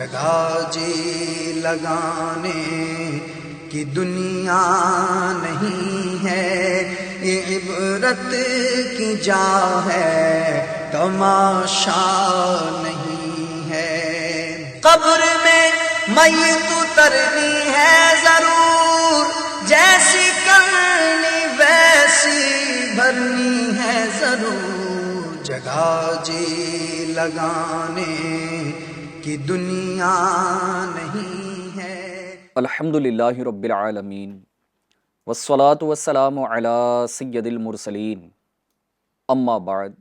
جگہ جی لگانے کی دنیا نہیں ہے، یہ عبرت کی جا ہے، تماشا نہیں ہے۔ قبر میں میت اترنی ہے ضرور، جیسی کرنی ویسی بھرنی ہے ضرور، جگہ جی لگانے کی دنیا نہیں ہے۔ الحمدللہ رب العالمین والصلاة والسلام علی سید المرسلین، اما بعد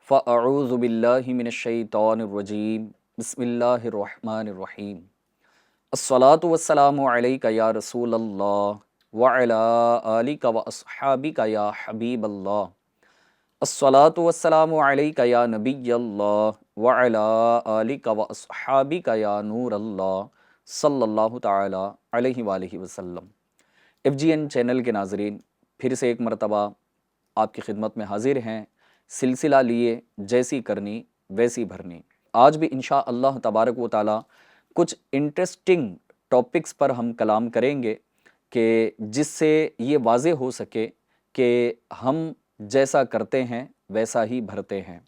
فاعوذ باللہ من الشیطان الرجیم، بسم اللہ الرحمن الرحیم۔ الصلاة والسلام علیک یا رسول اللہ وعلی آلک واصحابک یا حبیب اللہ۔ الصلاة والسلام علیک یا نبی اللہ وعلی آلک واصحابک یا نور اللہ صلی اللہ تعالی علیہ وآلہ وسلم۔ FGN چینل کے ناظرین، پھر سے ایک مرتبہ آپ کی خدمت میں حاضر ہیں، سلسلہ لیے جیسی کرنی ویسی بھرنی۔ آج بھی انشاء اللہ تبارک و تعالی کچھ انٹرسٹنگ ٹاپکس پر ہم کلام کریں گے کہ جس سے یہ واضح ہو سکے کہ ہم جیسا کرتے ہیں ویسا ہی بھرتے ہیں،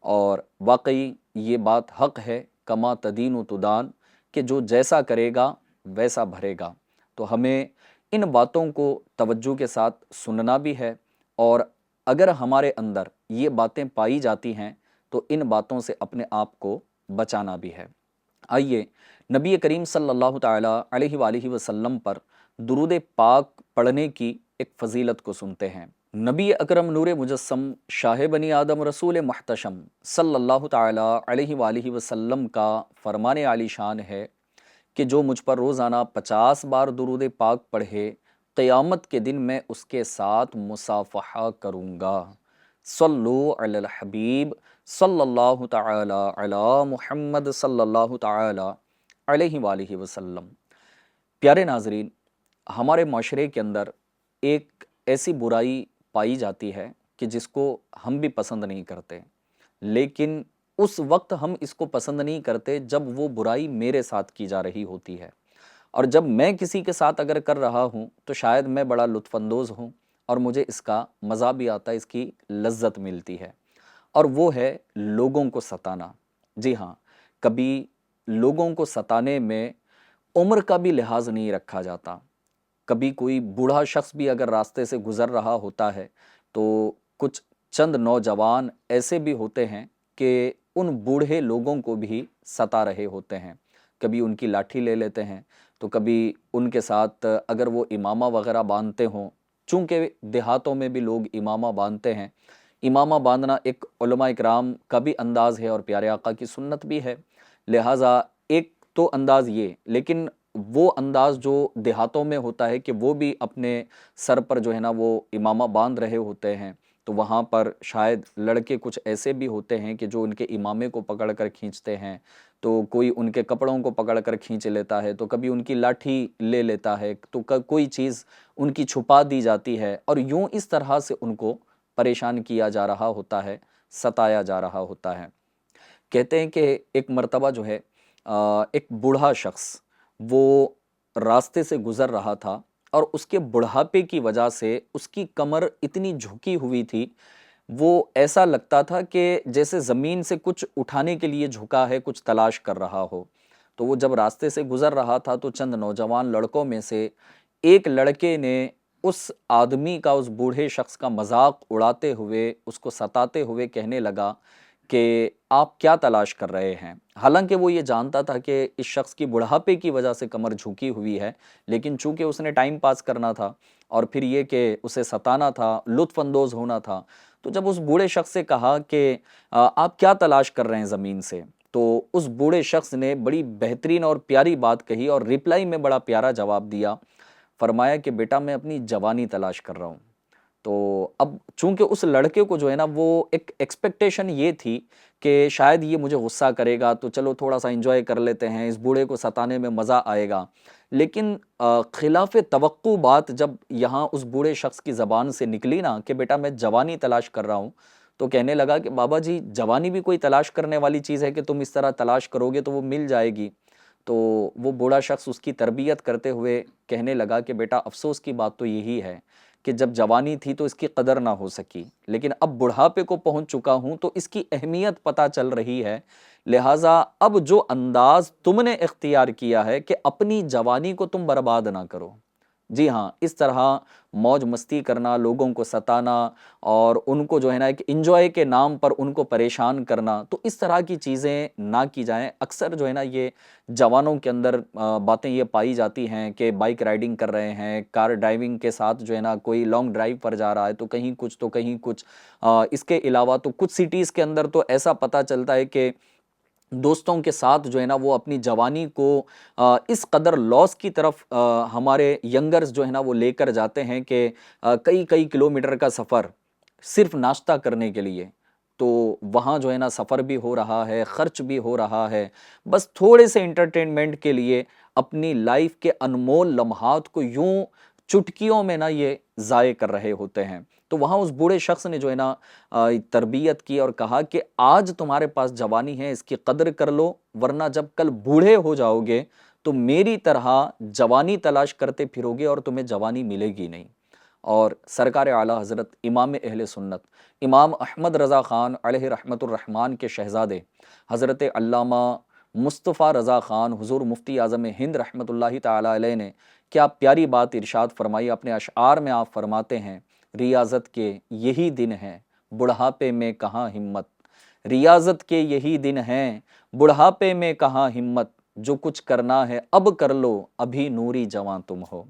اور واقعی یہ بات حق ہے، کما تدین و تدان، کہ جو جیسا کرے گا ویسا بھرے گا۔ تو ہمیں ان باتوں کو توجہ کے ساتھ سننا بھی ہے، اور اگر ہمارے اندر یہ باتیں پائی جاتی ہیں تو ان باتوں سے اپنے آپ کو بچانا بھی ہے۔ آئیے نبی کریم صلی اللہ تعالی علیہ وآلہ وسلم پر درود پاک پڑھنے کی ایک فضیلت کو سنتے ہیں۔ نبی اکرم نور مجسم شاہ بنی آدم رسول محتشم صلی اللہ تعالی علیہ وآلہ وسلم کا فرمان عالی شان ہے کہ جو مجھ پر روزانہ 50 بار درود پاک پڑھے، قیامت کے دن میں اس کے ساتھ مصافحہ کروں گا۔ صلو علی الحبیب صلی اللہ تعالی علی محمد صلی اللہ تعالی علیہ وآلہ وسلم۔ پیارے ناظرین، ہمارے معاشرے کے اندر ایک ایسی برائی پائی جاتی ہے کہ جس کو ہم بھی پسند نہیں کرتے، لیکن اس وقت ہم اس کو پسند نہیں کرتے جب وہ برائی میرے ساتھ کی جا رہی ہوتی ہے، اور جب میں کسی کے ساتھ اگر کر رہا ہوں تو شاید میں بڑا لطف اندوز ہوں اور مجھے اس کا مزہ بھی آتا ہے، اس کی لذت ملتی ہے، اور وہ ہے لوگوں کو ستانا۔ جی ہاں، کبھی لوگوں کو ستانے میں عمر کا بھی لحاظ نہیں رکھا جاتا۔ کبھی کوئی بوڑھا شخص بھی اگر راستے سے گزر رہا ہوتا ہے تو کچھ چند نوجوان ایسے بھی ہوتے ہیں کہ ان بوڑھے لوگوں کو بھی ستا رہے ہوتے ہیں، کبھی ان کی لاٹھی لے لیتے ہیں، تو کبھی ان کے ساتھ اگر وہ امامہ وغیرہ باندھتے ہوں، چونکہ دیہاتوں میں بھی لوگ امامہ باندھتے ہیں، امامہ باندھنا ایک علماء اکرام کا بھی انداز ہے اور پیارے آقا کی سنت بھی ہے، لہٰذا ایک تو انداز یہ، لیکن وہ انداز جو دیہاتوں میں ہوتا ہے کہ وہ بھی اپنے سر پر جو ہے نا وہ امامہ باندھ رہے ہوتے ہیں، تو وہاں پر شاید لڑکے کچھ ایسے بھی ہوتے ہیں کہ جو ان کے امامے کو پکڑ کر کھینچتے ہیں، تو کوئی ان کے کپڑوں کو پکڑ کر کھینچ لیتا ہے، تو کبھی ان کی لاٹھی لے لیتا ہے، تو کوئی چیز ان کی چھپا دی جاتی ہے، اور یوں اس طرح سے ان کو پریشان کیا جا رہا ہوتا ہے، ستایا جا رہا ہوتا ہے۔ کہتے ہیں کہ ایک مرتبہ جو ہے ایک بوڑھا شخص وہ راستے سے گزر رہا تھا، اور اس کے بڑھاپے کی وجہ سے اس کی کمر اتنی جھکی ہوئی تھی، وہ ایسا لگتا تھا کہ جیسے زمین سے کچھ اٹھانے کے لیے جھکا ہے، کچھ تلاش کر رہا ہو۔ تو وہ جب راستے سے گزر رہا تھا تو چند نوجوان لڑکوں میں سے ایک لڑکے نے اس آدمی کا، اس بوڑھے شخص کا مذاق اڑاتے ہوئے، اس کو ستاتے ہوئے کہنے لگا کہ آپ کیا تلاش کر رہے ہیں؟ حالانکہ وہ یہ جانتا تھا کہ اس شخص کی بڑھاپے کی وجہ سے کمر جھکی ہوئی ہے، لیکن چونکہ اس نے ٹائم پاس کرنا تھا اور پھر یہ کہ اسے ستانا تھا، لطف اندوز ہونا تھا، تو جب اس بوڑھے شخص سے کہا کہ آپ کیا تلاش کر رہے ہیں زمین سے، تو اس بوڑھے شخص نے بڑی بہترین اور پیاری بات کہی، اور ریپلائی میں بڑا پیارا جواب دیا۔ فرمایا کہ بیٹا میں اپنی جوانی تلاش کر رہا ہوں۔ تو اب چونکہ اس لڑکے کو جو ہے نا وہ ایک ایکسپیکٹیشن یہ تھی کہ شاید یہ مجھے غصہ کرے گا، تو چلو تھوڑا سا انجوائے کر لیتے ہیں، اس بوڑھے کو ستانے میں مزہ آئے گا، لیکن خلاف توقع بات جب یہاں اس بوڑھے شخص کی زبان سے نکلی نا کہ بیٹا میں جوانی تلاش کر رہا ہوں، تو کہنے لگا کہ بابا جی جوانی بھی کوئی تلاش کرنے والی چیز ہے کہ تم اس طرح تلاش کرو گے تو وہ مل جائے گی؟ تو وہ بوڑھا شخص اس کی تربیت کرتے ہوئے کہنے لگا کہ بیٹا افسوس کی بات تو یہی ہے کہ جب جوانی تھی تو اس کی قدر نہ ہو سکی، لیکن اب بڑھاپے کو پہنچ چکا ہوں تو اس کی اہمیت پتہ چل رہی ہے، لہٰذا اب جو انداز تم نے اختیار کیا ہے کہ اپنی جوانی کو تم برباد نہ کرو۔ جی ہاں، اس طرح موج مستی کرنا، لوگوں کو ستانا اور ان کو جو ہے نا ایک انجوائے کے نام پر ان کو پریشان کرنا، تو اس طرح کی چیزیں نہ کی جائیں۔ اکثر جو ہے نا یہ جوانوں کے اندر باتیں یہ پائی جاتی ہیں کہ بائک رائڈنگ کر رہے ہیں، کار ڈرائیونگ کے ساتھ جو ہے نا کوئی لانگ ڈرائیو پر جا رہا ہے تو کہیں کچھ تو کہیں کچھ۔ اس کے علاوہ تو کچھ سٹیز کے اندر تو ایسا پتہ چلتا ہے کہ دوستوں کے ساتھ جو ہے نا وہ اپنی جوانی کو اس قدر لاس کی طرف ہمارے ینگرز جو ہے نا وہ لے کر جاتے ہیں کہ کئی کئی کلومیٹر کا سفر صرف ناشتہ کرنے کے لیے، تو وہاں جو ہے نا سفر بھی ہو رہا ہے، خرچ بھی ہو رہا ہے، بس تھوڑے سے انٹرٹینمنٹ کے لیے اپنی لائف کے انمول لمحات کو یوں چٹکیوں میں نا یہ ضائع کر رہے ہوتے ہیں۔ تو وہاں اس بوڑھے شخص نے جو ہے نا تربیت کی اور کہا کہ آج تمہارے پاس جوانی ہے، اس کی قدر کر لو، ورنہ جب کل بوڑھے ہو جاؤ گے تو میری طرح جوانی تلاش کرتے پھرو گے اور تمہیں جوانی ملے گی نہیں۔ اور سرکار اعلیٰ حضرت امام اہل سنت امام احمد رضا خان علیہ رحمت الرحمن کے شہزادے حضرت علامہ مصطفیٰ رضا خان حضور مفتی اعظم ہند رحمت اللہ تعالی علیہ نے کیا پیاری بات ارشاد فرمائی۔ اپنے اشعار میں آپ فرماتے ہیں، ریاضت کے یہی دن ہیں بڑھاپے میں کہاں ہمت، ریاضت کے یہی دن ہیں بڑھاپے میں کہاں ہمت، جو کچھ کرنا ہے اب کر لو ابھی نوری جواں تم ہو۔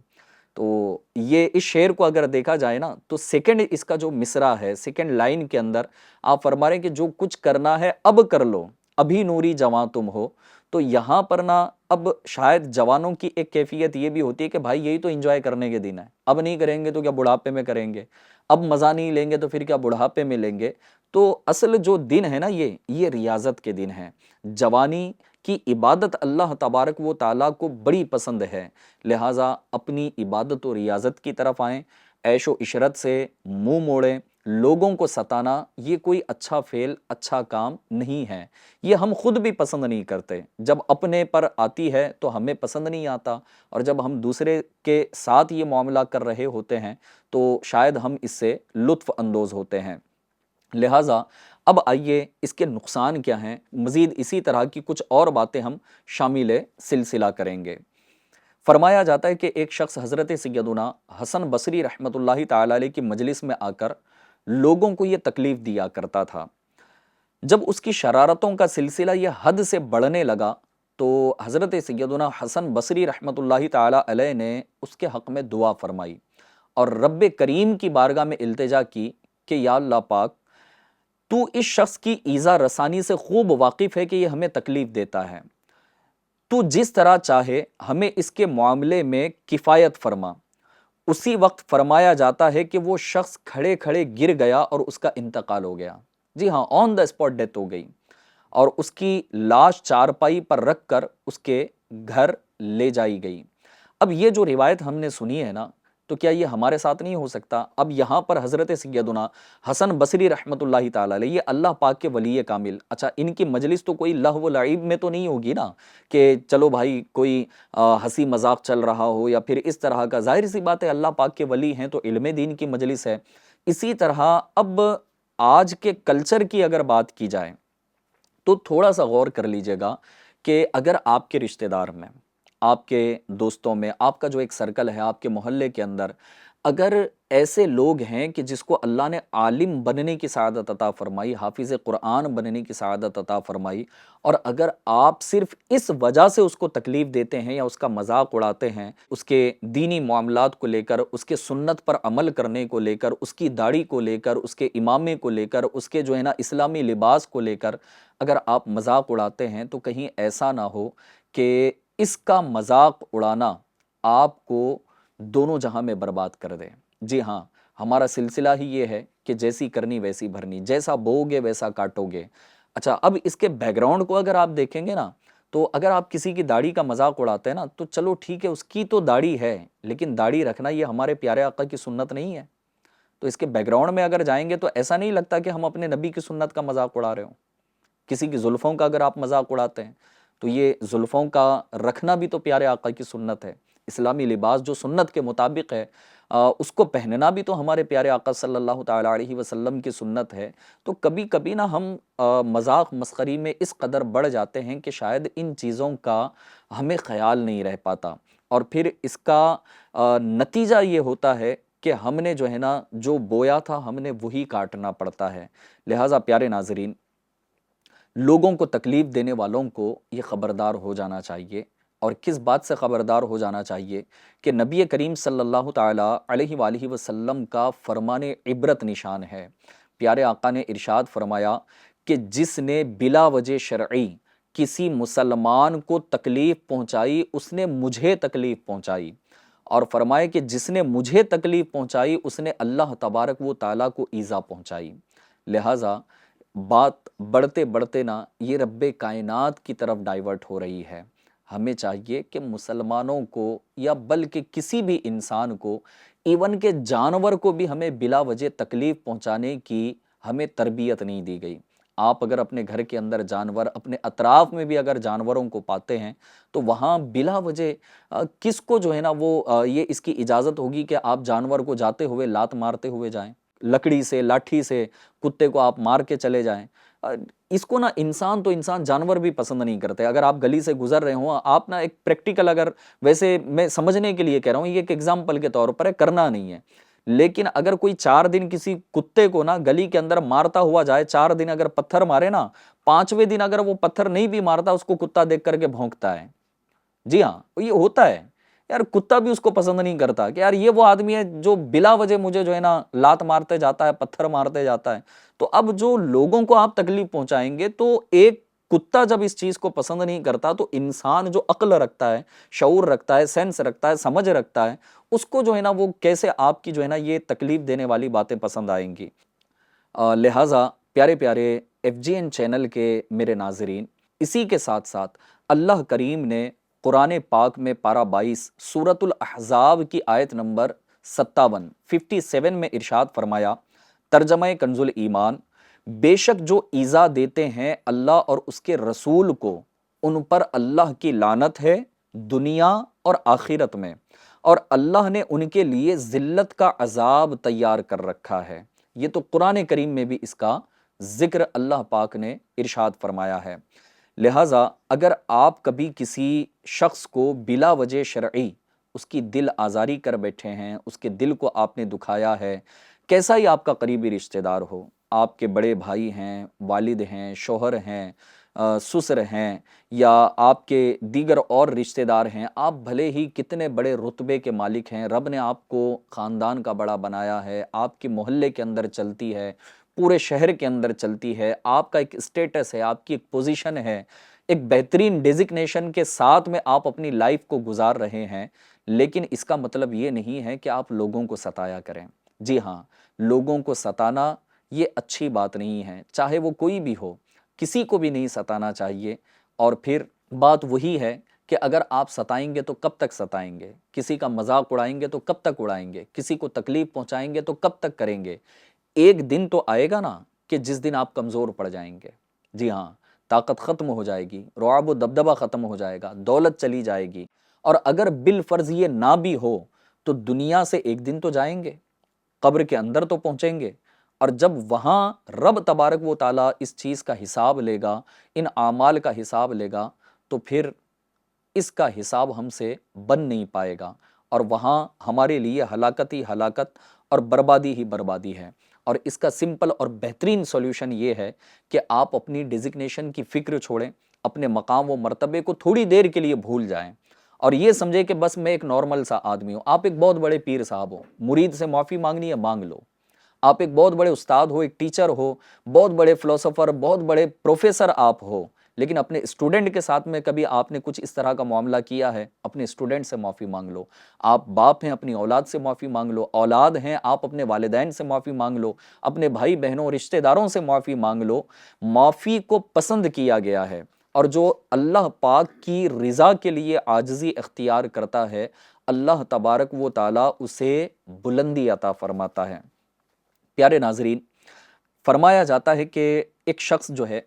تو یہ اس شعر کو اگر دیکھا جائے نا تو سیکنڈ اس کا جو مصرع ہے، سیکنڈ لائن کے اندر آپ فرما رہے ہیں کہ جو کچھ کرنا ہے اب کر لو ابھی نوری جواں تم ہو۔ تو یہاں پر نا اب شاید جوانوں کی ایک کیفیت یہ بھی ہوتی ہے کہ بھائی یہی تو انجوائے کرنے کے دن ہے، اب نہیں کریں گے تو کیا بڑھاپے میں کریں گے، اب مزہ نہیں لیں گے تو پھر کیا بڑھاپے میں لیں گے۔ تو اصل جو دن ہے نا یہ ریاضت کے دن ہے۔ جوانی کی عبادت اللہ تبارک و تعالیٰ کو بڑی پسند ہے، لہٰذا اپنی عبادت و ریاضت کی طرف آئیں، عیش و عشرت سے منہ موڑیں۔ لوگوں کو ستانا یہ کوئی اچھا فعل، اچھا کام نہیں ہے، یہ ہم خود بھی پسند نہیں کرتے۔ جب اپنے پر آتی ہے تو ہمیں پسند نہیں آتا، اور جب ہم دوسرے کے ساتھ یہ معاملہ کر رہے ہوتے ہیں تو شاید ہم اس سے لطف اندوز ہوتے ہیں۔ لہٰذا اب آئیے اس کے نقصان کیا ہیں، مزید اسی طرح کی کچھ اور باتیں ہم شامل سلسلہ کریں گے۔ فرمایا جاتا ہے کہ ایک شخص حضرت سیدنا حسن بصری رحمت اللہ تعالی علیہ کی مجلس میں آ کر لوگوں کو یہ تکلیف دیا کرتا تھا۔ جب اس کی شرارتوں کا سلسلہ یہ حد سے بڑھنے لگا تو حضرت سیدنا حسن بصری رحمت اللہ تعالی علیہ نے اس کے حق میں دعا فرمائی اور رب کریم کی بارگاہ میں التجا کی کہ یا اللہ پاک، تو اس شخص کی ایذا رسانی سے خوب واقف ہے کہ یہ ہمیں تکلیف دیتا ہے، تو جس طرح چاہے ہمیں اس کے معاملے میں کفایت فرما۔ اسی وقت فرمایا جاتا ہے کہ وہ شخص کھڑے کھڑے گر گیا اور اس کا انتقال ہو گیا۔ جی ہاں، آن دا اسپاٹ ڈیتھ ہو گئی، اور اس کی لاش چارپائی پر رکھ کر اس کے گھر لے جائی گئی۔ اب یہ جو روایت ہم نے سنی ہے نا، تو کیا یہ ہمارے ساتھ نہیں ہو سکتا؟ اب یہاں پر حضرت سیدنا حسن بصری رحمت اللہ تعالی علیہ، یہ اللہ پاک کے ولی کامل، اچھا ان کی مجلس تو کوئی لہو و لعب میں تو نہیں ہوگی نا کہ چلو بھائی کوئی ہنسی مذاق چل رہا ہو یا پھر اس طرح کا، ظاہر سی بات ہے اللہ پاک کے ولی ہیں تو علم دین کی مجلس ہے۔ اسی طرح اب آج کے کلچر کی اگر بات کی جائے تو تھوڑا سا غور کر لیجئے گا کہ اگر آپ کے رشتہ دار میں، آپ کے دوستوں میں، آپ کا جو ایک سرکل ہے آپ کے محلے کے اندر، اگر ایسے لوگ ہیں کہ جس کو اللہ نے عالم بننے کی سعادت عطا فرمائی، حافظ قرآن بننے کی سعادت عطا فرمائی، اور اگر آپ صرف اس وجہ سے اس کو تکلیف دیتے ہیں یا اس کا مذاق اڑاتے ہیں، اس کے دینی معاملات کو لے کر، اس کے سنت پر عمل کرنے کو لے کر، اس کی داڑھی کو لے کر، اس کے امامے کو لے کر، اس کے جو ہے نا اسلامی لباس کو لے کر اگر آپ مذاق اڑاتے ہیں، تو کہیں ایسا نہ ہو کہ اس کا مذاق اڑانا آپ کو دونوں جہاں میں برباد کر دے۔ جی ہاں، ہمارا سلسلہ ہی یہ ہے کہ جیسی کرنی ویسی بھرنی، جیسا بوؤ گے ویسا کاٹو گے۔ اچھا، اب اس کے بیک گراؤنڈ کو اگر آپ دیکھیں گے نا، تو اگر آپ کسی کی داڑھی کا مذاق اڑاتے ہیں نا، تو چلو ٹھیک ہے، اس کی تو داڑھی ہے، لیکن داڑھی رکھنا یہ ہمارے پیارے آقا کی سنت نہیں ہے۔ تو اس کے بیک گراؤنڈ میں اگر جائیں گے تو ایسا نہیں لگتا کہ ہم اپنے نبی کی سنت کا مذاق اڑا رہے ہوں۔ کسی کی زلفوں کا اگر آپ مذاق اڑاتے ہیں تو یہ زلفوں کا رکھنا بھی تو پیارے آقا کی سنت ہے، اسلامی لباس جو سنت کے مطابق ہے اس کو پہننا بھی تو ہمارے پیارے آقا صلی اللہ تعالیٰ علیہ وسلم کی سنت ہے۔ تو کبھی کبھی نا ہم مذاق مسخری میں اس قدر بڑھ جاتے ہیں کہ شاید ان چیزوں کا ہمیں خیال نہیں رہ پاتا، اور پھر اس کا نتیجہ یہ ہوتا ہے کہ ہم نے جو ہے نا جو بویا تھا ہم نے وہی کاٹنا پڑتا ہے۔ لہٰذا پیارے ناظرین، لوگوں کو تکلیف دینے والوں کو یہ خبردار ہو جانا چاہیے، اور کس بات سے خبردار ہو جانا چاہیے کہ نبی کریم صلی اللہ تعالیٰ علیہ وآلہ وسلم کا فرمان عبرت نشان ہے۔ پیارے آقا نے ارشاد فرمایا کہ جس نے بلا وجہ شرعی کسی مسلمان کو تکلیف پہنچائی اس نے مجھے تکلیف پہنچائی، اور فرمائے کہ جس نے مجھے تکلیف پہنچائی اس نے اللہ تبارک و تعالیٰ کو ایذا پہنچائی۔ لہٰذا بات بڑھتے بڑھتے نا یہ رب کائنات کی طرف ڈائیورٹ ہو رہی ہے۔ ہمیں چاہیے کہ مسلمانوں کو یا بلکہ کسی بھی انسان کو، ایون کہ جانور کو بھی ہمیں بلا وجہ تکلیف پہنچانے کی ہمیں تربیت نہیں دی گئی۔ آپ اگر اپنے گھر کے اندر جانور، اپنے اطراف میں بھی اگر جانوروں کو پاتے ہیں تو وہاں بلا وجہ کس کو جو ہے نا وہ یہ اس کی اجازت ہوگی کہ آپ جانور کو جاتے ہوئے لات مارتے ہوئے جائیں، لکڑی سے لاٹھی سے کتے کو آپ مار کے چلے جائیں؟ اس کو نا انسان تو انسان، جانور بھی پسند نہیں کرتے۔ اگر آپ گلی سے گزر رہے ہوں، آپ نا ایک پریکٹیکل، اگر ویسے میں سمجھنے کے لیے کہہ رہا ہوں، یہ ایک ایگزامپل کے طور پر ہے، کرنا نہیں ہے، لیکن اگر کوئی 4 دن کسی کتے کو نا گلی کے اندر مارتا ہوا جائے، 4 دن اگر پتھر مارے نا، 5ویں دن اگر وہ پتھر نہیں بھی مارتا اس کو کتا دیکھ کر کے بھونکتا ہے۔ جی ہاں، یہ ہوتا ہے یار، کتا بھی اس کو پسند نہیں کرتا کہ یار یہ وہ آدمی ہے جو بلا وجہ مجھے جو ہے نا لات مارتے جاتا ہے، پتھر مارتے جاتا ہے۔ تو اب جو لوگوں کو آپ تکلیف پہنچائیں گے، تو ایک کتا جب اس چیز کو پسند نہیں کرتا تو انسان جو عقل رکھتا ہے، شعور رکھتا ہے، سینس رکھتا ہے، سمجھ رکھتا ہے، اس کو جو ہے نا وہ کیسے آپ کی جو ہے نا یہ تکلیف دینے والی باتیں پسند آئیں گی۔ لہٰذا پیارے پیارے FGN چینل کے میرے ناظرین، اسی کے ساتھ ساتھ اللہ کریم نے قرآن پاک میں پارہ 22 سورۃ الاحزاب کی آیت نمبر 57 میں ارشاد فرمایا، ترجمہ کنز الایمان، بے شک جو ایذا دیتے ہیں اللہ اور اس کے رسول کو ان پر اللہ کی لعنت ہے دنیا اور آخرت میں، اور اللہ نے ان کے لیے ذلت کا عذاب تیار کر رکھا ہے۔ یہ تو قرآن کریم میں بھی اس کا ذکر اللہ پاک نے ارشاد فرمایا ہے۔ لہٰذا اگر آپ کبھی کسی شخص کو بلا وجہ شرعی اس کی دل آزاری کر بیٹھے ہیں، اس کے دل کو آپ نے دکھایا ہے، کیسا ہی آپ کا قریبی رشتہ دار ہو، آپ کے بڑے بھائی ہیں، والد ہیں، شوہر ہیں، سسر ہیں، یا آپ کے دیگر اور رشتہ دار ہیں، آپ بھلے ہی کتنے بڑے رتبے کے مالک ہیں، رب نے آپ کو خاندان کا بڑا بنایا ہے، آپ کے محلے کے اندر چلتی ہے، پورے شہر کے اندر چلتی ہے، آپ کا ایک اسٹیٹس ہے، آپ کی ایک پوزیشن ہے، ایک بہترین ڈیزگنیشن کے ساتھ میں آپ اپنی لائف کو گزار رہے ہیں، لیکن اس کا مطلب یہ نہیں ہے کہ آپ لوگوں کو ستایا کریں۔ جی ہاں، لوگوں کو ستانا یہ اچھی بات نہیں ہے، چاہے وہ کوئی بھی ہو، کسی کو بھی نہیں ستانا چاہیے۔ اور پھر بات وہی ہے کہ اگر آپ ستائیں گے تو کب تک ستائیں گے، کسی کا مذاق اڑائیں گے تو کب تک اڑائیں گے، کسی کو تکلیف پہنچائیں گے تو کب تک کریں گے؟ ایک دن تو آئے گا نا کہ جس دن آپ کمزور پڑ جائیں گے۔ جی ہاں، طاقت ختم ہو جائے گی، رعب و دبدبہ ختم ہو جائے گا، دولت چلی جائے گی، اور اگر بالفرض یہ نہ بھی ہو تو دنیا سے ایک دن تو جائیں گے، قبر کے اندر تو پہنچیں گے، اور جب وہاں رب تبارک و تعالیٰ اس چیز کا حساب لے گا، ان اعمال کا حساب لے گا، تو پھر اس کا حساب ہم سے بن نہیں پائے گا، اور وہاں ہمارے لیے ہلاکت ہی ہلاکت اور بربادی ہی بربادی ہے۔ اور اس کا سمپل اور بہترین سولوشن یہ ہے کہ آپ اپنی ڈیزگنیشن کی فکر چھوڑیں، اپنے مقام و مرتبے کو تھوڑی دیر کے لیے بھول جائیں، اور یہ سمجھیں کہ بس میں ایک نارمل سا آدمی ہوں۔ آپ ایک بہت بڑے پیر صاحب ہو، مرید سے معافی مانگنی ہے مانگ لو۔ آپ ایک بہت بڑے استاد ہو، ایک ٹیچر ہو، بہت بڑے فلسفر، بہت بڑے پروفیسر آپ ہو، لیکن اپنے اسٹوڈنٹ کے ساتھ میں کبھی آپ نے کچھ اس طرح کا معاملہ کیا ہے، اپنے اسٹوڈنٹ سے معافی مانگ لو۔ آپ باپ ہیں، اپنی اولاد سے معافی مانگ لو، اولاد ہیں آپ اپنے والدین سے معافی مانگ لو، اپنے بھائی بہنوں رشتہ داروں سے معافی مانگ لو۔ معافی کو پسند کیا گیا ہے، اور جو اللہ پاک کی رضا کے لیے عاجزی اختیار کرتا ہے، اللہ تبارک و تعالیٰ اسے بلندی عطا فرماتا ہے۔ پیارے ناظرین، فرمایا جاتا ہے کہ ایک شخص جو ہے،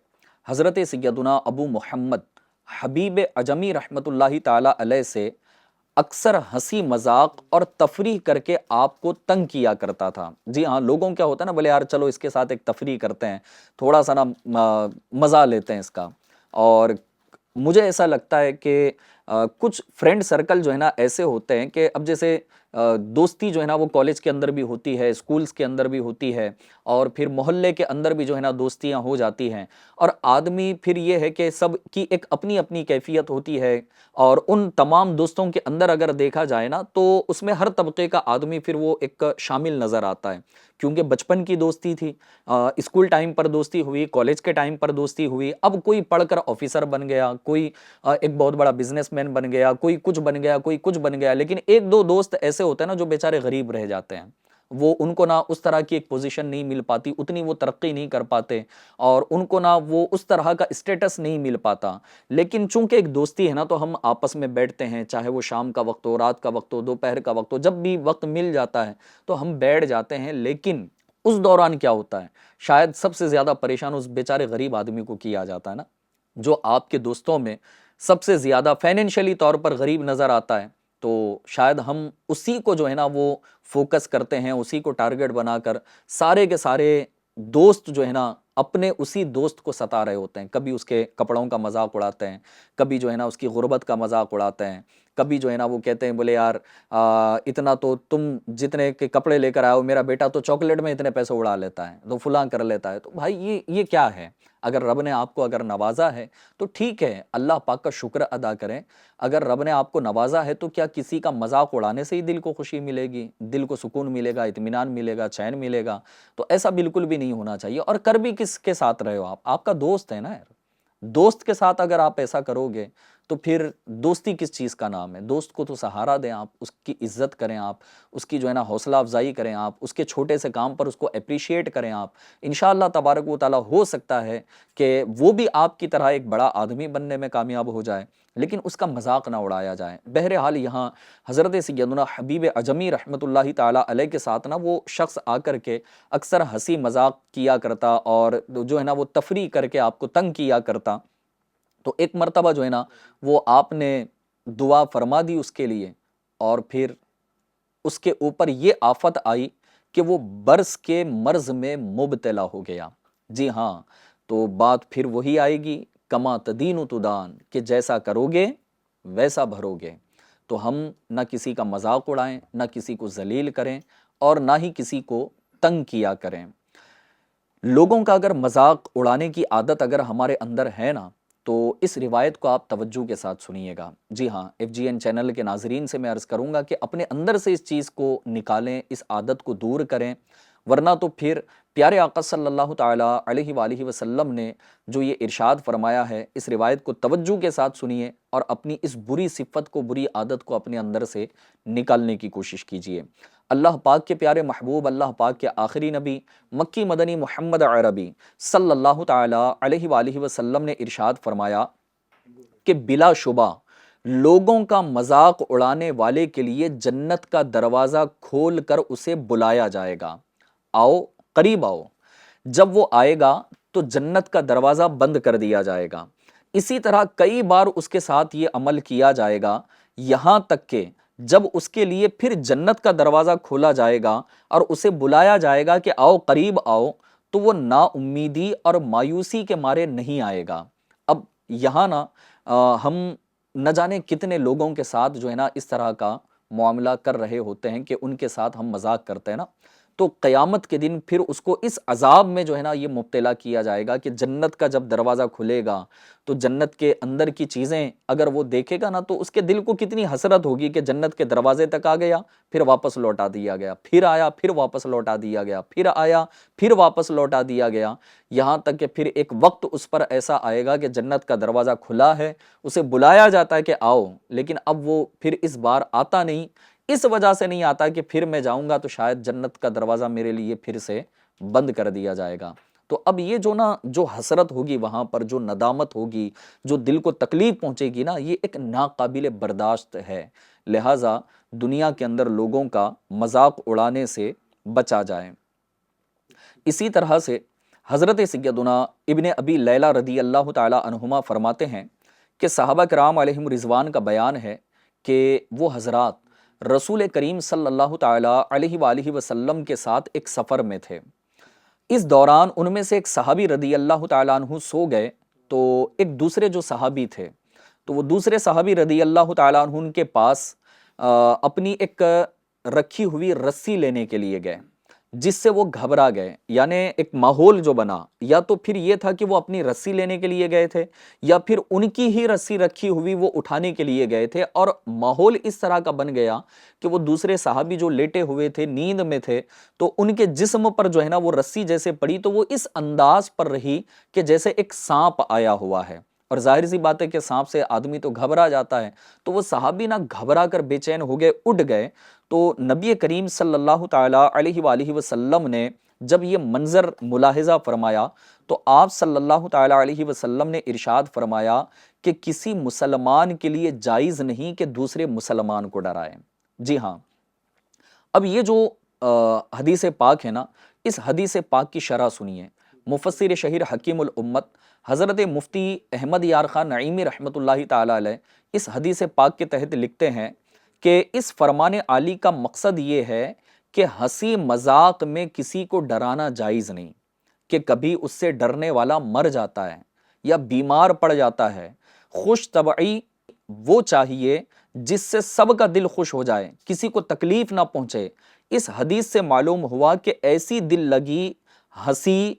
حضرت سیدنا ابو محمد حبیب اعجمی رحمۃ اللہ تعالی علیہ سے اکثر ہنسی مذاق اور تفریح کر کے آپ کو تنگ کیا کرتا تھا۔ جی ہاں، لوگوں کیا ہوتا ہے نا، بولے یار چلو اس کے ساتھ ایک تفریح کرتے ہیں، تھوڑا سا نا مزہ لیتے ہیں اس کا۔ اور مجھے ایسا لگتا ہے کہ کچھ فرینڈ سرکل جو ہے نا ایسے ہوتے ہیں کہ اب جیسے دوستی جو ہے نا وہ کالج کے اندر بھی ہوتی ہے، اسکولز کے اندر بھی ہوتی ہے، اور پھر محلے کے اندر بھی جو ہے نا دوستیاں ہو جاتی ہیں، اور آدمی پھر یہ ہے کہ سب کی ایک اپنی اپنی کیفیت ہوتی ہے، اور ان تمام دوستوں کے اندر اگر دیکھا جائے نا تو اس میں ہر طبقے کا آدمی پھر وہ ایک شامل نظر آتا ہے، کیونکہ بچپن کی دوستی تھی، اسکول ٹائم پر دوستی ہوئی، کالج کے ٹائم پر دوستی ہوئی، اب کوئی پڑھ کر آفیسر بن گیا، کوئی ایک بہت بڑا بزنس مین بن گیا، کوئی کچھ بن گیا، کوئی کچھ بن گیا، لیکن ایک دو دوست ایسے ہوتے ہیں نا جو بیچارے غریب رہ جاتے ہیں، وہ ان کو نہ اس طرح کی ایک پوزیشن نہیں مل پاتی، اتنی وہ ترقی نہیں کر پاتے، اور ان کو نہ وہ اس طرح کا اسٹیٹس نہیں مل پاتا، لیکن چونکہ ایک دوستی ہے نا تو ہم آپس میں بیٹھتے ہیں، چاہے وہ شام کا وقت ہو، رات کا وقت ہو، دوپہر کا وقت ہو، جب بھی وقت مل جاتا ہے تو ہم بیٹھ جاتے ہیں، لیکن اس دوران کیا ہوتا ہے، شاید سب سے زیادہ پریشان اس بیچارے غریب آدمی کو کیا جاتا ہے نا، جو آپ کے دوستوں میں سب سے زیادہ فائنینشلی طور پر غریب نظر آتا ہے، تو شاید ہم اسی کو جو ہے نا وہ فوکس کرتے ہیں، اسی کو ٹارگٹ بنا کر سارے کے سارے دوست جو ہے نا اپنے اسی دوست کو ستا رہے ہوتے ہیں، کبھی اس کے کپڑوں کا مذاق اڑاتے ہیں، کبھی جو ہے نا اس کی غربت کا مذاق اڑاتے ہیں، کبھی جو ہے نا وہ کہتے ہیں بولے یار اتنا تو تم جتنے کے کپڑے لے کر آئے ہو، میرا بیٹا تو چاکلیٹ میں اتنے پیسے اڑا لیتا ہے، تو فلاں کر لیتا ہے، تو بھائی یہ کیا ہے؟ اگر رب نے آپ کو اگر نوازا ہے تو ٹھیک ہے، اللہ پاک کا شکر ادا کریں، اگر رب نے آپ کو نوازا ہے تو کیا کسی کا مذاق اڑانے سے ہی دل کو خوشی ملے گی، دل کو سکون ملے گا، اطمینان ملے گا، چین ملے گا؟ تو ایسا بالکل بھی نہیں ہونا چاہیے، اور کر بھی کس کے ساتھ رہے ہو آپ کا دوست ہے نا یار، دوست کے ساتھ اگر آپ ایسا کرو گے تو پھر دوستی کس چیز کا نام ہے؟ دوست کو تو سہارا دیں آپ، اس کی عزت کریں آپ، اس کی جو ہے نا حوصلہ افزائی کریں آپ، اس کے چھوٹے سے کام پر اس کو اپریشیٹ کریں آپ، انشاءاللہ تبارک و تعالی ہو سکتا ہے کہ وہ بھی آپ کی طرح ایک بڑا آدمی بننے میں کامیاب ہو جائے، لیکن اس کا مذاق نہ اڑایا جائے۔ بہرحال یہاں حضرت سیدنا حبیب اعجمی رحمۃ اللہ تعالی علیہ کے ساتھ نا وہ شخص آ کر کے اکثر ہنسی مذاق کیا کرتا، اور جو ہے نا وہ تفریح کر کے آپ کو تنگ کیا کرتا، تو ایک مرتبہ جو ہے نا وہ آپ نے دعا فرما دی اس کے لیے، اور پھر اس کے اوپر یہ آفت آئی کہ وہ برس کے مرض میں مبتلا ہو گیا۔ جی ہاں، تو بات پھر وہی آئے گی، کما تدین تدان، کہ جیسا کرو گے ویسا بھرو گے۔ تو ہم نہ کسی کا مذاق اڑائیں، نہ کسی کو ذلیل کریں، اور نہ ہی کسی کو تنگ کیا کریں۔ لوگوں کا اگر مذاق اڑانے کی عادت اگر ہمارے اندر ہے نا، تو اس روایت کو آپ توجہ کے ساتھ سنیے گا۔ جی ہاں، ایف جی این چینل کے ناظرین سے میں عرض کروں گا کہ اپنے اندر سے اس چیز کو نکالیں، اس عادت کو دور کریں، ورنہ تو پھر پیارے آقا صلی اللہ تعالیٰ علیہ وآلہ وسلم نے جو یہ ارشاد فرمایا ہے، اس روایت کو توجہ کے ساتھ سنیے، اور اپنی اس بری صفت کو، بری عادت کو اپنے اندر سے نکالنے کی کوشش کیجیے۔ اللہ پاک کے پیارے محبوب، اللہ پاک کے آخری نبی، مکی مدنی محمد عربی صلی اللہ تعالیٰ علیہ وآلہ وسلم نے ارشاد فرمایا کہ بلا شبہ لوگوں کا مذاق اڑانے والے کے لیے جنت کا دروازہ کھول کر اسے بلایا جائے گا، آؤ قریب آؤ۔ جب وہ آئے گا تو جنت کا دروازہ بند کر دیا جائے گا۔ اسی طرح کئی بار اس کے ساتھ یہ عمل کیا جائے گا، یہاں تک کہ جب اس کے لیے پھر جنت کا دروازہ کھولا جائے گا اور اسے بلایا جائے گا کہ آؤ قریب آؤ، تو وہ نا امیدی اور مایوسی کے مارے نہیں آئے گا۔ اب یہاں نا ہم نہ جانے کتنے لوگوں کے ساتھ جو ہے نا اس طرح کا معاملہ کر رہے ہوتے ہیں کہ ان کے ساتھ ہم مذاق کرتے ہیں نا، تو قیامت کے دن پھر اس کو اس عذاب میں جو ہے نا یہ مبتلا کیا جائے گا کہ جنت کا جب دروازہ کھلے گا تو جنت کے اندر کی چیزیں اگر وہ دیکھے گا نا تو اس کے دل کو کتنی حسرت ہوگی کہ جنت کے دروازے تک آ گیا، پھر واپس لوٹا دیا گیا، پھر آیا پھر واپس لوٹا دیا گیا، پھر آیا پھر واپس لوٹا دیا گیا، یہاں تک کہ پھر ایک وقت اس پر ایسا آئے گا کہ جنت کا دروازہ کھلا ہے، اسے بلایا جاتا ہے کہ آؤ، لیکن اب وہ پھر اس بار آتا نہیں، اس وجہ سے نہیں آتا کہ پھر میں جاؤں گا تو شاید جنت کا دروازہ میرے لیے پھر سے بند کر دیا جائے گا۔ تو اب یہ جو حسرت ہوگی وہاں پر، جو ندامت ہوگی، جو دل کو تکلیف پہنچے گی نا، یہ ایک ناقابل برداشت ہے۔ لہٰذا دنیا کے اندر لوگوں کا مذاق اڑانے سے بچا جائے۔ اسی طرح سے حضرت سیدنا ابن ابی لیلہ رضی اللہ تعالی عنہما فرماتے ہیں کہ صحابہ کرام علیہم رضوان کا بیان ہے کہ وہ حضرات رسول کریم صلی اللہ تعالیٰ علیہ وآلہ وسلم کے ساتھ ایک سفر میں تھے۔ اس دوران ان میں سے ایک صحابی رضی اللہ تعالیٰ عنہ سو گئے، تو ایک دوسرے جو صحابی تھے تو وہ دوسرے صحابی رضی اللہ تعالیٰ عنہ ان کے پاس اپنی ایک رکھی ہوئی رسی لینے کے لیے گئے، جس سے وہ گھبرا گئے۔ یعنی ایک ماحول جو بنا، یا تو پھر یہ تھا کہ وہ اپنی رسی لینے کے لیے گئے تھے، یا پھر ان کی ہی رسی رکھی ہوئی وہ اٹھانے کے لیے گئے تھے، اور ماحول اس طرح کا بن گیا کہ وہ دوسرے صحابی جو لیٹے ہوئے تھے، نیند میں تھے، تو ان کے جسم پر جو ہے نا وہ رسی جیسے پڑی تو وہ اس انداز پر رہی کہ جیسے ایک سانپ آیا ہوا ہے، اور ظاہر سی بات ہے کہ سانپ سے آدمی تو گھبرا جاتا ہے، تو وہ صحابی نہ گھبرا کر بے چین ہو گئے، اٹھ گئے۔ تو نبی کریم صلی اللہ تعالیٰ علیہ وآلہ وسلم نے جب یہ منظر ملاحظہ فرمایا تو آپ صلی اللہ تعالیٰ علیہ وسلم نے ارشاد فرمایا کہ کسی مسلمان کے لیے جائز نہیں کہ دوسرے مسلمان کو ڈرائے۔ جی ہاں، اب یہ جو حدیث پاک ہے نا، اس حدیث پاک کی شرح سنیے۔ مفسر شہیر حکیم الامت حضرت مفتی احمد یار خان نعیمی رحمۃ اللہ تعالیٰ علیہ اس حدیث پاک کے تحت لکھتے ہیں کہ اس فرمان عالی کا مقصد یہ ہے کہ ہنسی مذاق میں کسی کو ڈرانا جائز نہیں، کہ کبھی اس سے ڈرنے والا مر جاتا ہے یا بیمار پڑ جاتا ہے۔ خوش طبعی وہ چاہیے جس سے سب کا دل خوش ہو جائے، کسی کو تکلیف نہ پہنچے۔ اس حدیث سے معلوم ہوا کہ ایسی دل لگی ہنسی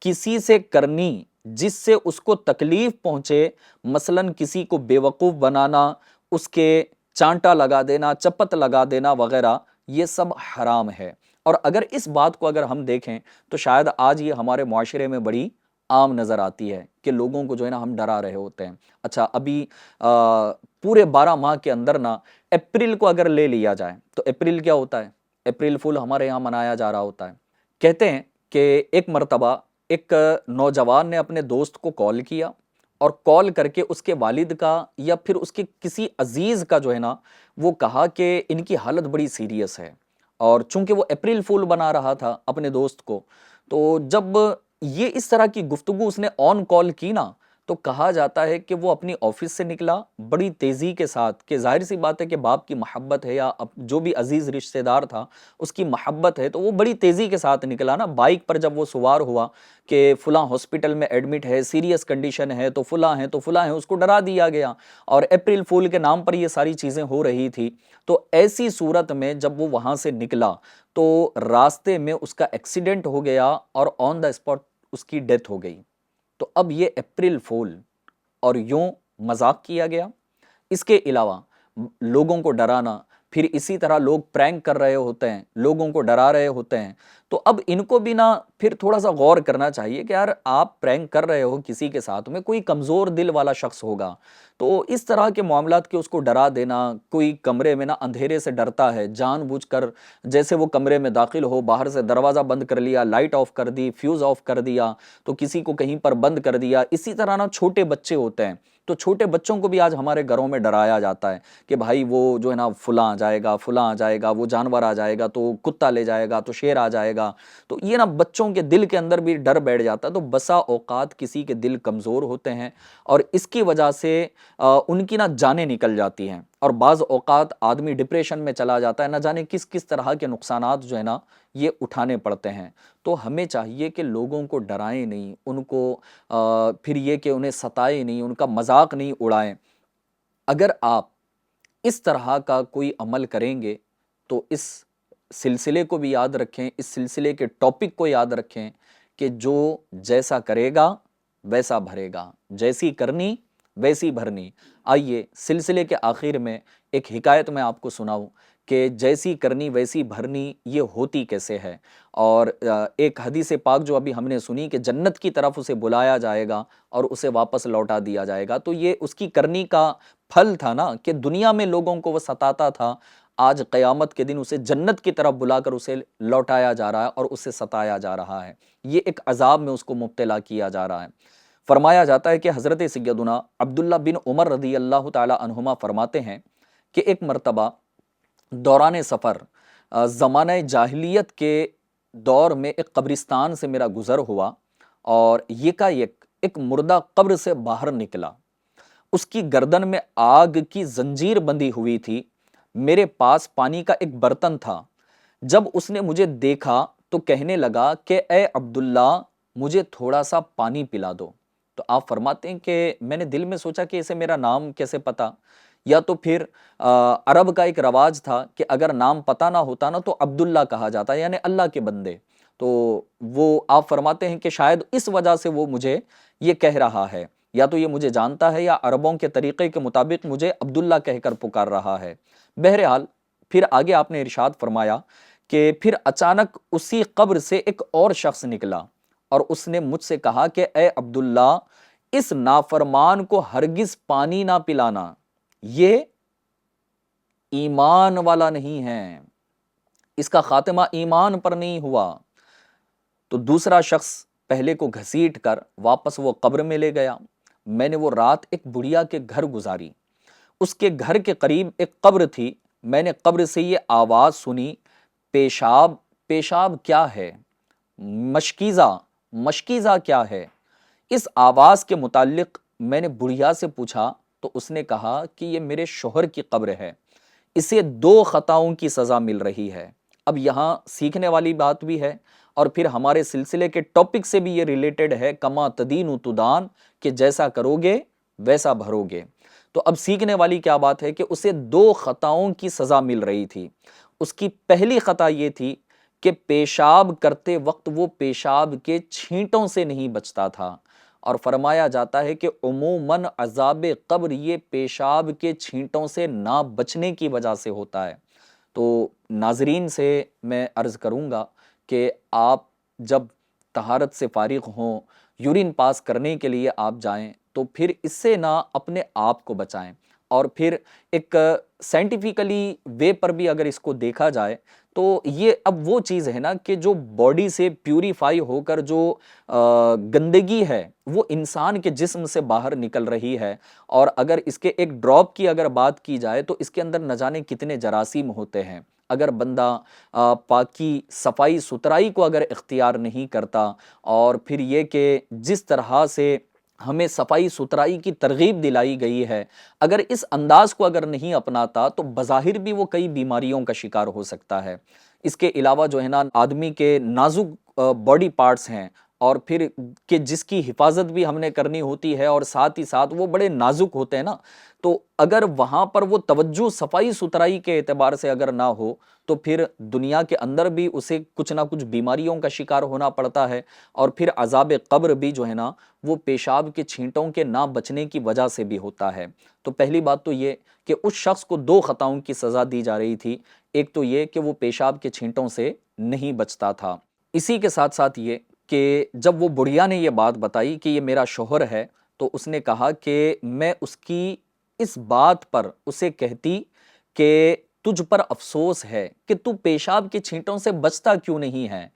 کسی سے کرنی جس سے اس کو تکلیف پہنچے، مثلاً کسی کو بیوقوف بنانا، اس کے چانٹا لگا دینا، چپت لگا دینا وغیرہ، یہ سب حرام ہے۔ اور اگر اس بات کو اگر ہم دیکھیں تو شاید آج یہ ہمارے معاشرے میں بڑی عام نظر آتی ہے کہ لوگوں کو جو ہے نا ہم ڈرا رہے ہوتے ہیں۔ اچھا، ابھی پورے 12 ماہ کے اندر نا اپریل کو اگر لے لیا جائے تو اپریل کیا ہوتا ہے؟ اپریل فول ہمارے یہاں منایا جا رہا ہوتا ہے۔ کہتے ہیں کہ ایک مرتبہ ایک نوجوان نے اپنے دوست کو کال کیا، اور کال کر کے اس کے والد کا یا پھر اس کے کسی عزیز کا جو ہے نا وہ کہا کہ ان کی حالت بڑی سیریس ہے، اور چونکہ وہ اپریل فول بنا رہا تھا اپنے دوست کو، تو جب یہ اس طرح کی گفتگو اس نے آن کال کی نا تو کہا جاتا ہے کہ وہ اپنی آفس سے نکلا بڑی تیزی کے ساتھ، کہ ظاہر سی بات ہے کہ باپ کی محبت ہے یا جو بھی عزیز رشتہ دار تھا اس کی محبت ہے، تو وہ بڑی تیزی کے ساتھ نکلا نا بائک پر۔ جب وہ سوار ہوا کہ فلاں ہاسپٹل میں ایڈمٹ ہے، سیریس کنڈیشن ہے، تو فلاں ہیں تو فلاں ہیں، اس کو ڈرا دیا گیا، اور اپریل فول کے نام پر یہ ساری چیزیں ہو رہی تھی۔ تو ایسی صورت میں جب وہ وہاں سے نکلا تو راستے میں اس کا ایکسیڈنٹ ہو گیا اور آن دا اسپاٹ اس کی ڈیتھ ہو گئی۔ تو اب یہ اپریل فول اور یوں مذاق کیا گیا۔ اس کے علاوہ لوگوں کو ڈرانا، پھر اسی طرح لوگ پرینک کر رہے ہوتے ہیں، لوگوں کو ڈرا رہے ہوتے ہیں، تو اب ان کو بھی نا پھر تھوڑا سا غور کرنا چاہیے کہ یار آپ پرینک کر رہے ہو کسی کے ساتھ میں، کوئی کمزور دل والا شخص ہوگا تو اس طرح کے معاملات کے اس کو ڈرا دینا۔ کوئی کمرے میں نا اندھیرے سے ڈرتا ہے، جان بوجھ کر جیسے وہ کمرے میں داخل ہو، باہر سے دروازہ بند کر لیا، لائٹ آف کر دی، فیوز آف کر دیا، تو کسی کو کہیں پر بند کر دیا۔ اسی طرح نا چھوٹے بچے ہوتے ہیں تو چھوٹے بچوں کو بھی آج ہمارے گھروں میں ڈرایا جاتا ہے کہ بھائی وہ جو ہے نا فلاں آ جائے گا، فلاں آ جائے گا، وہ جانور آ جائے گا، تو کتا لے جائے گا، تو شیر آ جائے گا، تو یہ نا بچوں کے دل کے اندر بھی ڈر بیٹھ جاتا ہے۔ تو بسا اوقات کسی کے دل کمزور ہوتے ہیں اور اس کی وجہ سے ان کی نا جانیں نکل جاتی ہیں، اور بعض اوقات آدمی ڈپریشن میں چلا جاتا ہے، نہ جانے کس کس طرح کے نقصانات جو ہے نا یہ اٹھانے پڑتے ہیں۔ تو ہمیں چاہیے کہ لوگوں کو ڈرائیں نہیں، ان کو پھر یہ کہ انہیں ستائیں نہیں، ان کا مذاق نہیں اڑائیں۔ اگر آپ اس طرح کا کوئی عمل کریں گے تو اس سلسلے کو بھی یاد رکھیں، اس سلسلے کے ٹاپک کو یاد رکھیں کہ جو جیسا کرے گا ویسا بھرے گا، جیسی کرنی ویسی بھرنی۔ آئیے سلسلے کے آخر میں ایک حکایت میں آپ کو سناؤں کہ جیسی کرنی ویسی بھرنی یہ ہوتی کیسے ہے۔ اور ایک حدیث پاک جو ابھی ہم نے سنی کہ جنت کی طرف اسے بلایا جائے گا اور اسے واپس لوٹا دیا جائے گا، تو یہ اس کی کرنی کا پھل تھا نا کہ دنیا میں لوگوں کو وہ ستاتا تھا، آج قیامت کے دن اسے جنت کی طرف بلا کر اسے لوٹایا جا رہا ہے اور اسے ستایا جا رہا ہے، یہ ایک عذاب میں اس کو مبتلا کیا جا رہا ہے۔ فرمایا جاتا ہے کہ حضرت سیدنا عبداللہ بن عمر رضی اللہ تعالی عنہما فرماتے ہیں کہ ایک مرتبہ دوران سفر زمانہ جاہلیت کے دور میں ایک قبرستان سے میرا گزر ہوا، اور ایک مردہ قبر سے باہر نکلا، اس کی گردن میں آگ کی زنجیر بندھی ہوئی تھی، میرے پاس پانی کا ایک برتن تھا۔ جب اس نے مجھے دیکھا تو کہنے لگا کہ اے عبداللہ مجھے تھوڑا سا پانی پلا دو۔ تو آپ فرماتے ہیں کہ میں نے دل میں سوچا کہ اسے میرا نام کیسے پتا، یا تو پھر عرب کا ایک رواج تھا کہ اگر نام پتہ نہ ہوتا نا تو عبداللہ کہا جاتا ہے، یعنی اللہ کے بندے۔ تو وہ آپ فرماتے ہیں کہ شاید اس وجہ سے وہ مجھے یہ کہہ رہا ہے، یا تو یہ مجھے جانتا ہے یا عربوں کے طریقے کے مطابق مجھے عبداللہ کہہ کر پکار رہا ہے۔ بہرحال پھر آگے آپ نے ارشاد فرمایا کہ پھر اچانک اسی قبر سے ایک اور شخص نکلا اور اس نے مجھ سے کہا کہ اے عبداللہ اس نافرمان کو ہرگز پانی نہ پلانا، یہ ایمان والا نہیں ہے، اس کا خاتمہ ایمان پر نہیں ہوا۔ تو دوسرا شخص پہلے کو گھسیٹ کر واپس وہ قبر میں لے گیا۔ میں نے وہ رات ایک بڑھیا کے گھر گزاری۔ اس کے گھر کے قریب ایک قبر تھی۔ میں نے قبر سے یہ آواز سنی، پیشاب، پیشاب کیا ہے؟ مشکیزہ، مشکیزہ کیا ہے؟ اس آواز کے متعلق میں نے بڑھیا سے پوچھا تو اس نے کہا کہ یہ میرے شوہر کی قبر ہے، اسے 2 خطاؤں کی سزا مل رہی ہے۔ اب یہاں سیکھنے والی بات بھی ہے اور پھر ہمارے سلسلے کے ٹاپک سے بھی یہ ریلیٹڈ ہے، کما تدین تدان، کہ جیسا کرو گے ویسا بھرو گے۔ تو اب سیکھنے والی کیا بات ہے کہ اسے 2 خطاؤں کی سزا مل رہی تھی۔ اس کی پہلی خطا یہ تھی کہ پیشاب کرتے وقت وہ پیشاب کے چھینٹوں سے نہیں بچتا تھا، اور فرمایا جاتا ہے کہ عموماً عذاب قبر یہ پیشاب کے چھینٹوں سے نہ بچنے کی وجہ سے ہوتا ہے۔ تو ناظرین سے میں عرض کروں گا کہ آپ جب طہارت سے فارغ ہوں، یورین پاس کرنے کے لیے آپ جائیں تو پھر اس سے نہ اپنے آپ کو بچائیں، اور پھر ایک سائنٹیفیکلی وے پر بھی اگر اس کو دیکھا جائے تو یہ اب وہ چیز ہے نا کہ جو باڈی سے پیوریفائی ہو کر جو گندگی ہے وہ انسان کے جسم سے باہر نکل رہی ہے، اور اگر اس کے ایک ڈراپ کی اگر بات کی جائے تو اس کے اندر نہ جانے کتنے جراثیم ہوتے ہیں۔ اگر بندہ پاکی، صفائی ستھرائی کو اگر اختیار نہیں کرتا، اور پھر یہ کہ جس طرح سے ہمیں صفائی ستھرائی کی ترغیب دلائی گئی ہے، اگر اس انداز کو اگر نہیں اپناتا تو بظاہر بھی وہ کئی بیماریوں کا شکار ہو سکتا ہے۔ اس کے علاوہ جو ہے نا آدمی کے نازک باڈی پارٹس ہیں، اور پھر کہ جس کی حفاظت بھی ہم نے کرنی ہوتی ہے، اور ساتھ ہی ساتھ وہ بڑے نازک ہوتے ہیں نا، تو اگر وہاں پر وہ توجہ صفائی ستھرائی کے اعتبار سے اگر نہ ہو تو پھر دنیا کے اندر بھی اسے کچھ نہ کچھ بیماریوں کا شکار ہونا پڑتا ہے، اور پھر عذاب قبر بھی جو ہے نا وہ پیشاب کے چھینٹوں کے نہ بچنے کی وجہ سے بھی ہوتا ہے۔ تو پہلی بات تو یہ کہ اس شخص کو 2 خطاؤں کی سزا دی جا رہی تھی، ایک تو یہ کہ وہ پیشاب کے چھینٹوں سے نہیں بچتا تھا۔ اسی کے ساتھ ساتھ یہ کہ جب وہ بڑھیا نے یہ بات بتائی کہ یہ میرا شوہر ہے، تو اس نے کہا کہ میں اس کی اس بات پر اسے کہتی کہ تجھ پر افسوس ہے کہ تو پیشاب کے چھینٹوں سے بچتا کیوں نہیں ہے،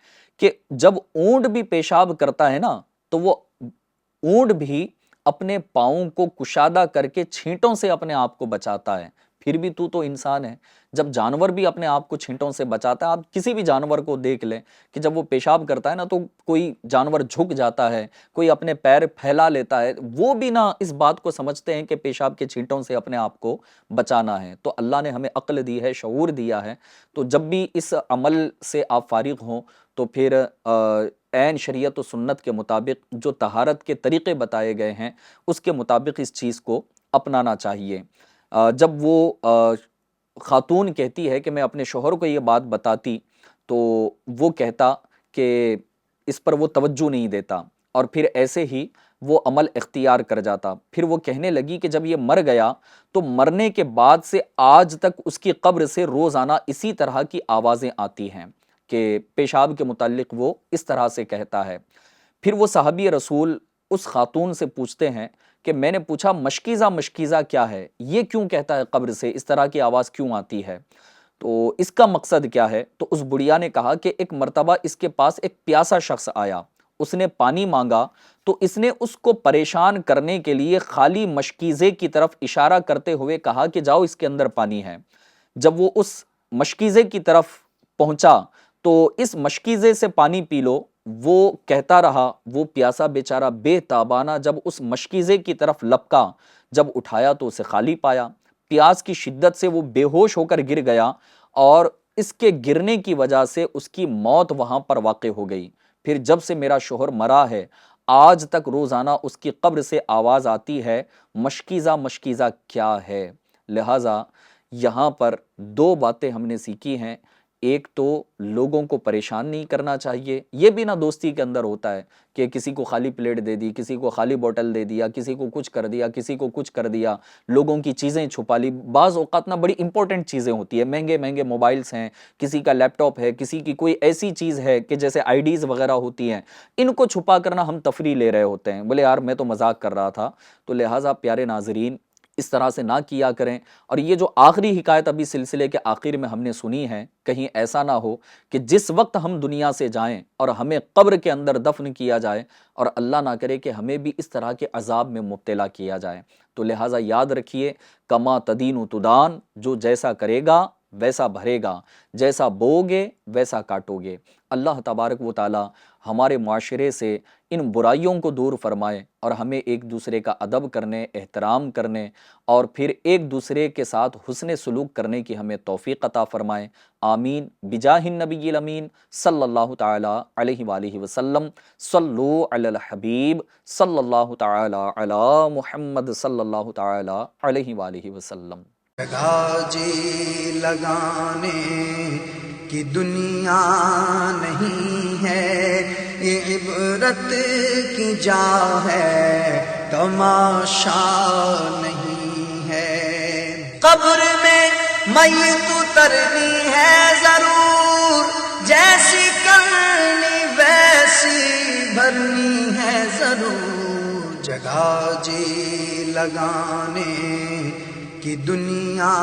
کہ جب اونٹ بھی پیشاب کرتا ہے نا تو وہ اونٹ بھی اپنے پاؤں کو کشادہ کر کے چھینٹوں سے اپنے آپ کو بچاتا ہے، پھر بھی تو انسان ہے۔ جب جانور بھی اپنے آپ کو چھینٹوں سے بچاتا ہے، آپ کسی بھی جانور کو دیکھ لیں کہ جب وہ پیشاب کرتا ہے نا تو کوئی جانور جھک جاتا ہے، کوئی اپنے پیر پھیلا لیتا ہے، وہ بھی نہ اس بات کو سمجھتے ہیں کہ پیشاب کے چھینٹوں سے اپنے آپ کو بچانا ہے۔ تو اللہ نے ہمیں عقل دی ہے، شعور دیا ہے، تو جب بھی اس عمل سے آپ فارغ ہوں تو پھر عین شریعت و سنت کے مطابق جو طہارت کے طریقے بتائے گئے ہیں اس کے مطابق اس چیز کو اپنانا چاہیے۔ جب وہ خاتون کہتی ہے کہ میں اپنے شوہر کو یہ بات بتاتی تو وہ کہتا کہ اس پر وہ توجہ نہیں دیتا، اور پھر ایسے ہی وہ عمل اختیار کر جاتا۔ پھر وہ کہنے لگی کہ جب یہ مر گیا تو مرنے کے بعد سے آج تک اس کی قبر سے روزانہ اسی طرح کی آوازیں آتی ہیں کہ پیشاب کے متعلق وہ اس طرح سے کہتا ہے۔ پھر وہ صحابی رسول اس خاتون سے پوچھتے ہیں کہ میں نے پوچھا مشکیزہ، مشکیزہ کیا ہے، یہ کیوں کہتا ہے قبر سے، اس طرح کی آواز کیوں آتی ہے، تو اس کا مقصد کیا ہے؟ تو اس بڑھیا نے کہا کہ ایک مرتبہ اس کے پاس ایک پیاسا شخص آیا، اس نے پانی مانگا تو اس نے اس کو پریشان کرنے کے لیے خالی مشکیزے کی طرف اشارہ کرتے ہوئے کہا کہ جاؤ اس کے اندر پانی ہے۔ جب وہ اس مشکیزے کی طرف پہنچا تو اس مشکیزے سے پانی پی لو، وہ کہتا رہا، وہ پیاسا بیچارہ بے تابانہ جب اس مشکیزے کی طرف لپکا، جب اٹھایا تو اسے خالی پایا۔ پیاس کی شدت سے وہ بے ہوش ہو کر گر گیا اور اس کے گرنے کی وجہ سے اس کی موت وہاں پر واقع ہو گئی۔ پھر جب سے میرا شوہر مرا ہے، آج تک روزانہ اس کی قبر سے آواز آتی ہے، مشکیزہ مشکیزہ کیا ہے۔ لہٰذا یہاں پر دو باتیں ہم نے سیکھی ہیں۔ ایک تو لوگوں کو پریشان نہیں کرنا چاہیے، یہ بھی نہ دوستی کے اندر ہوتا ہے کہ کسی کو خالی پلیٹ دے دی، کسی کو خالی بوٹل دے دیا، کسی کو کچھ کر دیا، کسی کو کچھ کر دیا، لوگوں کی چیزیں چھپا لی۔ بعض اوقات نہ بڑی امپورٹنٹ چیزیں ہوتی ہیں، مہنگے مہنگے موبائلز ہیں، کسی کا لیپ ٹاپ ہے، کسی کی کوئی ایسی چیز ہے کہ جیسے آئی ڈیز وغیرہ ہوتی ہیں، ان کو چھپا کرنا ہم تفریح لے رہے ہوتے ہیں، بولے یار میں تو مذاق کر رہا تھا۔ تو لہٰذا پیارے ناظرین اس طرح سے نہ کیا کریں۔ اور یہ جو آخری حکایت ابھی سلسلے کے آخر میں ہم نے سنی ہے، کہیں ایسا نہ ہو کہ جس وقت ہم دنیا سے جائیں اور ہمیں قبر کے اندر دفن کیا جائے اور اللہ نہ کرے کہ ہمیں بھی اس طرح کے عذاب میں مبتلا کیا جائے۔ تو لہٰذا یاد رکھیے، کما تدین تدان، جو جیسا کرے گا ویسا بھرے گا، جیسا بوگے ویسا کاٹو گے۔ اللہ تبارک و تعالی ہمارے معاشرے سے ان برائیوں کو دور فرمائے اور ہمیں ایک دوسرے کا ادب کرنے، احترام کرنے اور پھر ایک دوسرے کے ساتھ حسن سلوک کرنے کی ہمیں توفیق عطا فرمائے۔ آمین بجاہ النبی الامین صلی اللہ تعالی علیہ وآلہ وسلم۔ صلو علی الحبیب صلی اللہ تعالی علی محمد صلی اللہ تعالی علیہ وآلہ وسلم۔ جگہ جی لگانے کی دنیا نہیں ہے، یہ عبرت کی جا ہے، تماشا نہیں ہے۔ قبر میں میت اترنی ہے ضرور، جیسی کرنی ویسی بھرنی ہے ضرور۔ جگہ جی لگانے کی دنیا